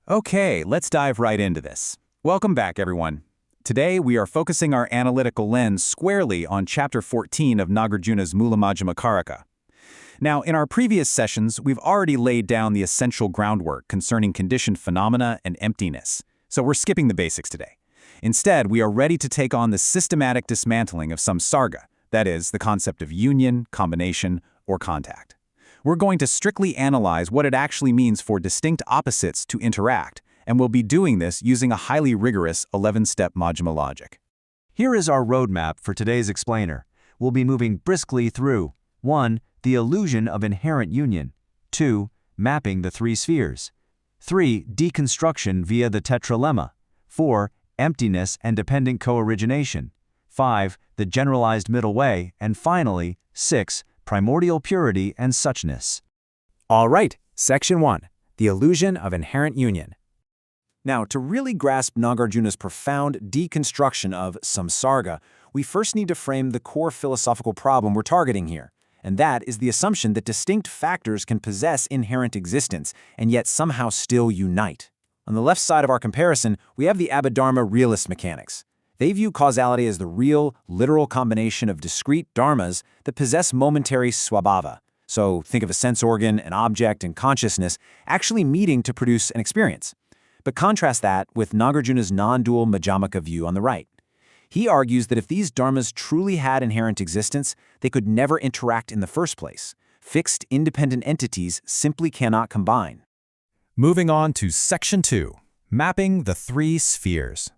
Okay, let's dive right into this. Welcome back, everyone. Today, we are focusing our analytical lens squarely on Chapter 14 of Nagarjuna's Mūlamadhyamakakarika. Now, in our previous sessions, we've already laid down the essential groundwork concerning conditioned phenomena and emptiness, so we're skipping the basics today. Instead, we are ready to take on the systematic dismantling of SAmaeSARGA, that is, the concept of union, combination, or contact. We're going to strictly analyze what it actually means for distinct opposites to interact, and we'll be doing this using a highly rigorous 11-step Madhyamaka logic. Here is our roadmap for today's explainer. We'll be moving briskly through 1. The illusion of inherent union. 2. Mapping the three spheres. 3. Deconstruction via the tetralemma. 4. Emptiness and dependent co-origination. 5. The generalized middle way. And finally, 6. Primordial purity and suchness. All right, Section 1. The illusion of inherent union. Now, to really grasp Nagarjuna's profound deconstruction of SAmaeSARGA, we first need to frame the core philosophical problem we're targeting here, and that is the assumption that distinct factors can possess inherent existence and yet somehow still unite. On the left side of our comparison, we have the Abhidharma realist mechanics. They view causality as the real, literal combination of discrete dharmas that possess momentary svabhāva. So think of a sense organ, an object, and consciousness actually meeting to produce an experience. But contrast that with Nagarjuna's non-dual Madhyamaka view on the right. He argues that if these dharmas truly had inherent existence, they could never interact in the first place. Fixed, independent entities simply cannot combine. Moving on to Section 2, Mapping the Three Spheres.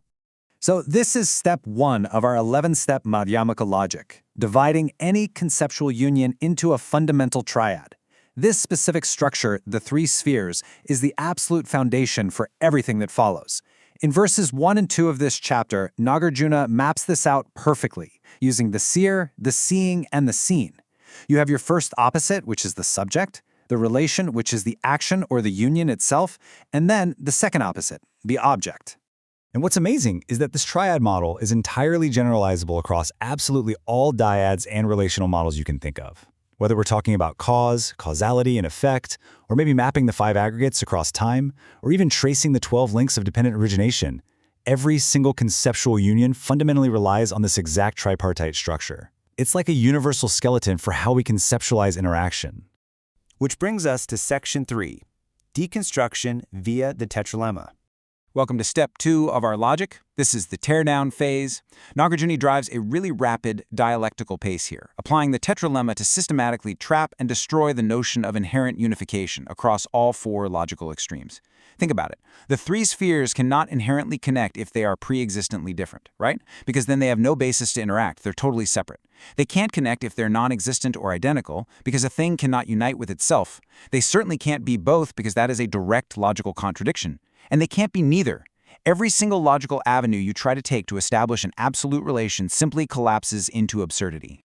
So this is step 1 of our 11-step Madhyamaka logic, dividing any conceptual union into a fundamental triad. This specific structure, the three spheres, is the absolute foundation for everything that follows. In verses 1 and 2 of this chapter, Nagarjuna maps this out perfectly, using the seer, the seeing, and the seen. You have your first opposite, which is the subject, the relation, which is the action or the union itself, and then the second opposite, the object. And what's amazing is that this triad model is entirely generalizable across absolutely all dyads and relational models you can think of. Whether we're talking about cause, causality, and effect, or maybe mapping the 5 aggregates across time, or even tracing the 12 links of dependent origination, every single conceptual union fundamentally relies on this exact tripartite structure. It's like a universal skeleton for how we conceptualize interaction. Which brings us to Section 3, Deconstruction via the tetralemma. Welcome to step 2 of our logic. This is the teardown phase. Nagarjuna drives a really rapid dialectical pace here, applying the tetralemma to systematically trap and destroy the notion of inherent unification across all 4 logical extremes. Think about it. The three spheres cannot inherently connect if they are pre-existently different, right? Because then they have no basis to interact. They're totally separate. They can't connect if they're non-existent or identical, because a thing cannot unite with itself. They certainly can't be both, because that is a direct logical contradiction. And they can't be neither. Every single logical avenue you try to take to establish an absolute relation simply collapses into absurdity.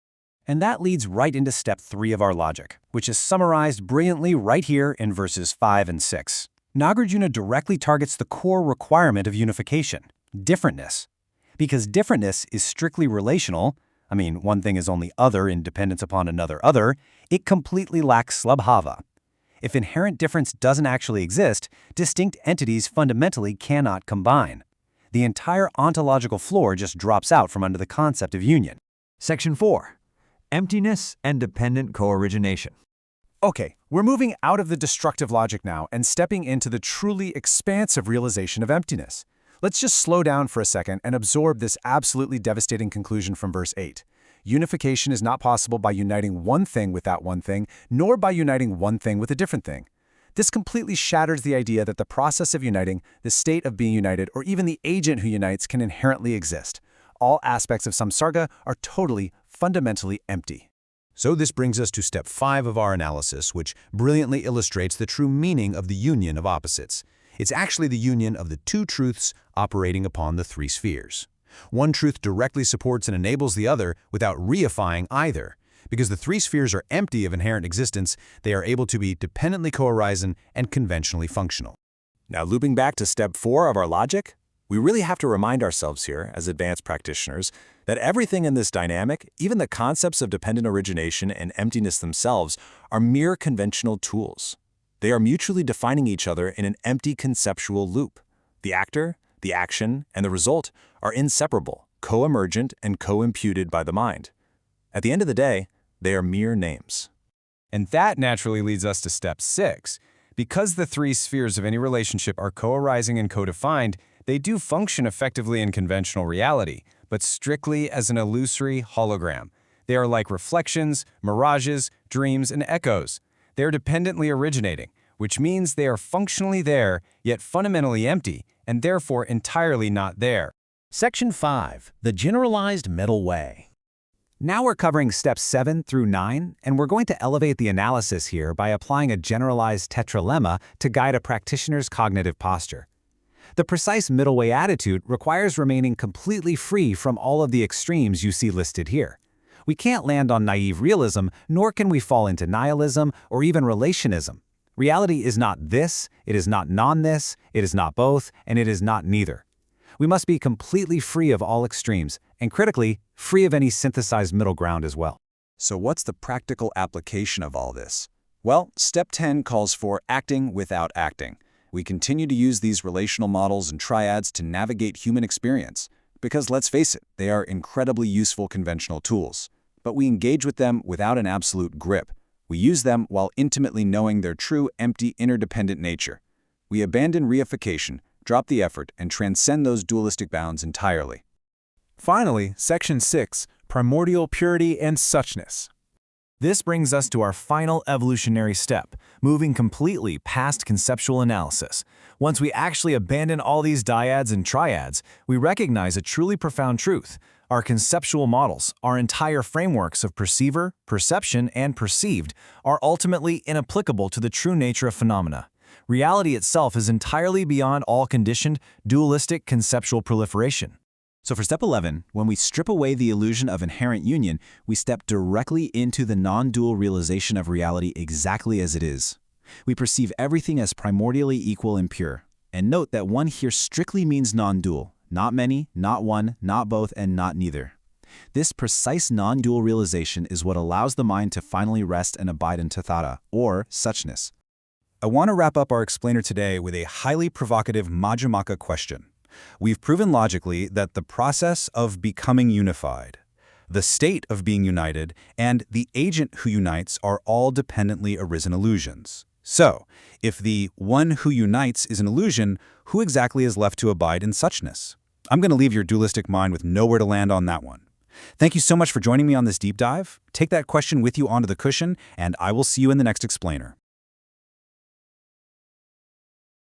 And that leads right into step 3 of our logic, which is summarized brilliantly right here in verses 5 and 6. Nagarjuna directly targets the core requirement of unification, differentness. Because differentness is strictly relational, one thing is only other in dependence upon another other, it completely lacks svabhāva. If inherent difference doesn't actually exist, distinct entities fundamentally cannot combine. The entire ontological floor just drops out from under the concept of union. Section 4. Emptiness and dependent co-origination. Okay, we're moving out of the destructive logic now and stepping into the truly expansive realization of emptiness. Let's just slow down for a second and absorb this absolutely devastating conclusion from verse 8. Unification is not possible by uniting one thing with that one thing, nor by uniting one thing with a different thing. This completely shatters the idea that the process of uniting, the state of being united, or even the agent who unites can inherently exist. All aspects of SAmaeSARGA are totally, fundamentally empty. So this brings us to step 5 of our analysis, which brilliantly illustrates the true meaning of the union of opposites. It's actually the union of the two truths operating upon the three spheres. One truth directly supports and enables the other without reifying either. Because the three spheres are empty of inherent existence, they are able to be dependently co-arising and conventionally functional. Now, looping back to step 4 of our logic, we really have to remind ourselves here, as advanced practitioners, that everything in this dynamic, even the concepts of dependent origination and emptiness themselves, are mere conventional tools. They are mutually defining each other in an empty conceptual loop. The actor, the action, and the result are inseparable, co-emergent, and co-imputed by the mind. At the end of the day, they are mere names. And that naturally leads us to step 6. Because the three spheres of any relationship are co-arising and co-defined, they do function effectively in conventional reality, but strictly as an illusory hologram. They are like reflections, mirages, dreams, and echoes. They are dependently originating, which means they are functionally there, yet fundamentally empty, and therefore entirely not there. Section 5. The Generalized Middle Way. Now we're covering steps 7 through 9, and we're going to elevate the analysis here by applying a generalized tetralemma to guide a practitioner's cognitive posture. The precise middle way attitude requires remaining completely free from all of the extremes you see listed here. We can't land on naive realism, nor can we fall into nihilism or even relationism. Reality is not this, it is not non-this, it is not both, and it is not neither. We must be completely free of all extremes, and critically, free of any synthesized middle ground as well. So what's the practical application of all this? Well, step 10 calls for acting without acting. We continue to use these relational models and triads to navigate human experience, because let's face it, they are incredibly useful conventional tools. But we engage with them without an absolute grip. We use them while intimately knowing their true, empty, interdependent nature. We abandon reification, drop the effort, and transcend those dualistic bounds entirely. Finally, Section 6, Primordial Purity and Suchness. This brings us to our final evolutionary step, moving completely past conceptual analysis. Once we actually abandon all these dyads and triads, we recognize a truly profound truth. Our conceptual models, our entire frameworks of perceiver, perception, and perceived, are ultimately inapplicable to the true nature of phenomena. Reality itself is entirely beyond all conditioned, dualistic conceptual proliferation. So for step 11, when we strip away the illusion of inherent union, we step directly into the non-dual realization of reality exactly as it is. We perceive everything as primordially equal and pure. And note that one here strictly means non-dual, not many, not one, not both, and not neither. This precise non-dual realization is what allows the mind to finally rest and abide in tathata, or suchness. I want to wrap up our explainer today with a highly provocative Madhyamaka question. We've proven logically that the process of becoming unified, the state of being united, and the agent who unites are all dependently arisen illusions. So, if the one who unites is an illusion, who exactly is left to abide in suchness? I'm going to leave your dualistic mind with nowhere to land on that one. Thank you so much for joining me on this deep dive. Take that question with you onto the cushion, and I will see you in the next explainer.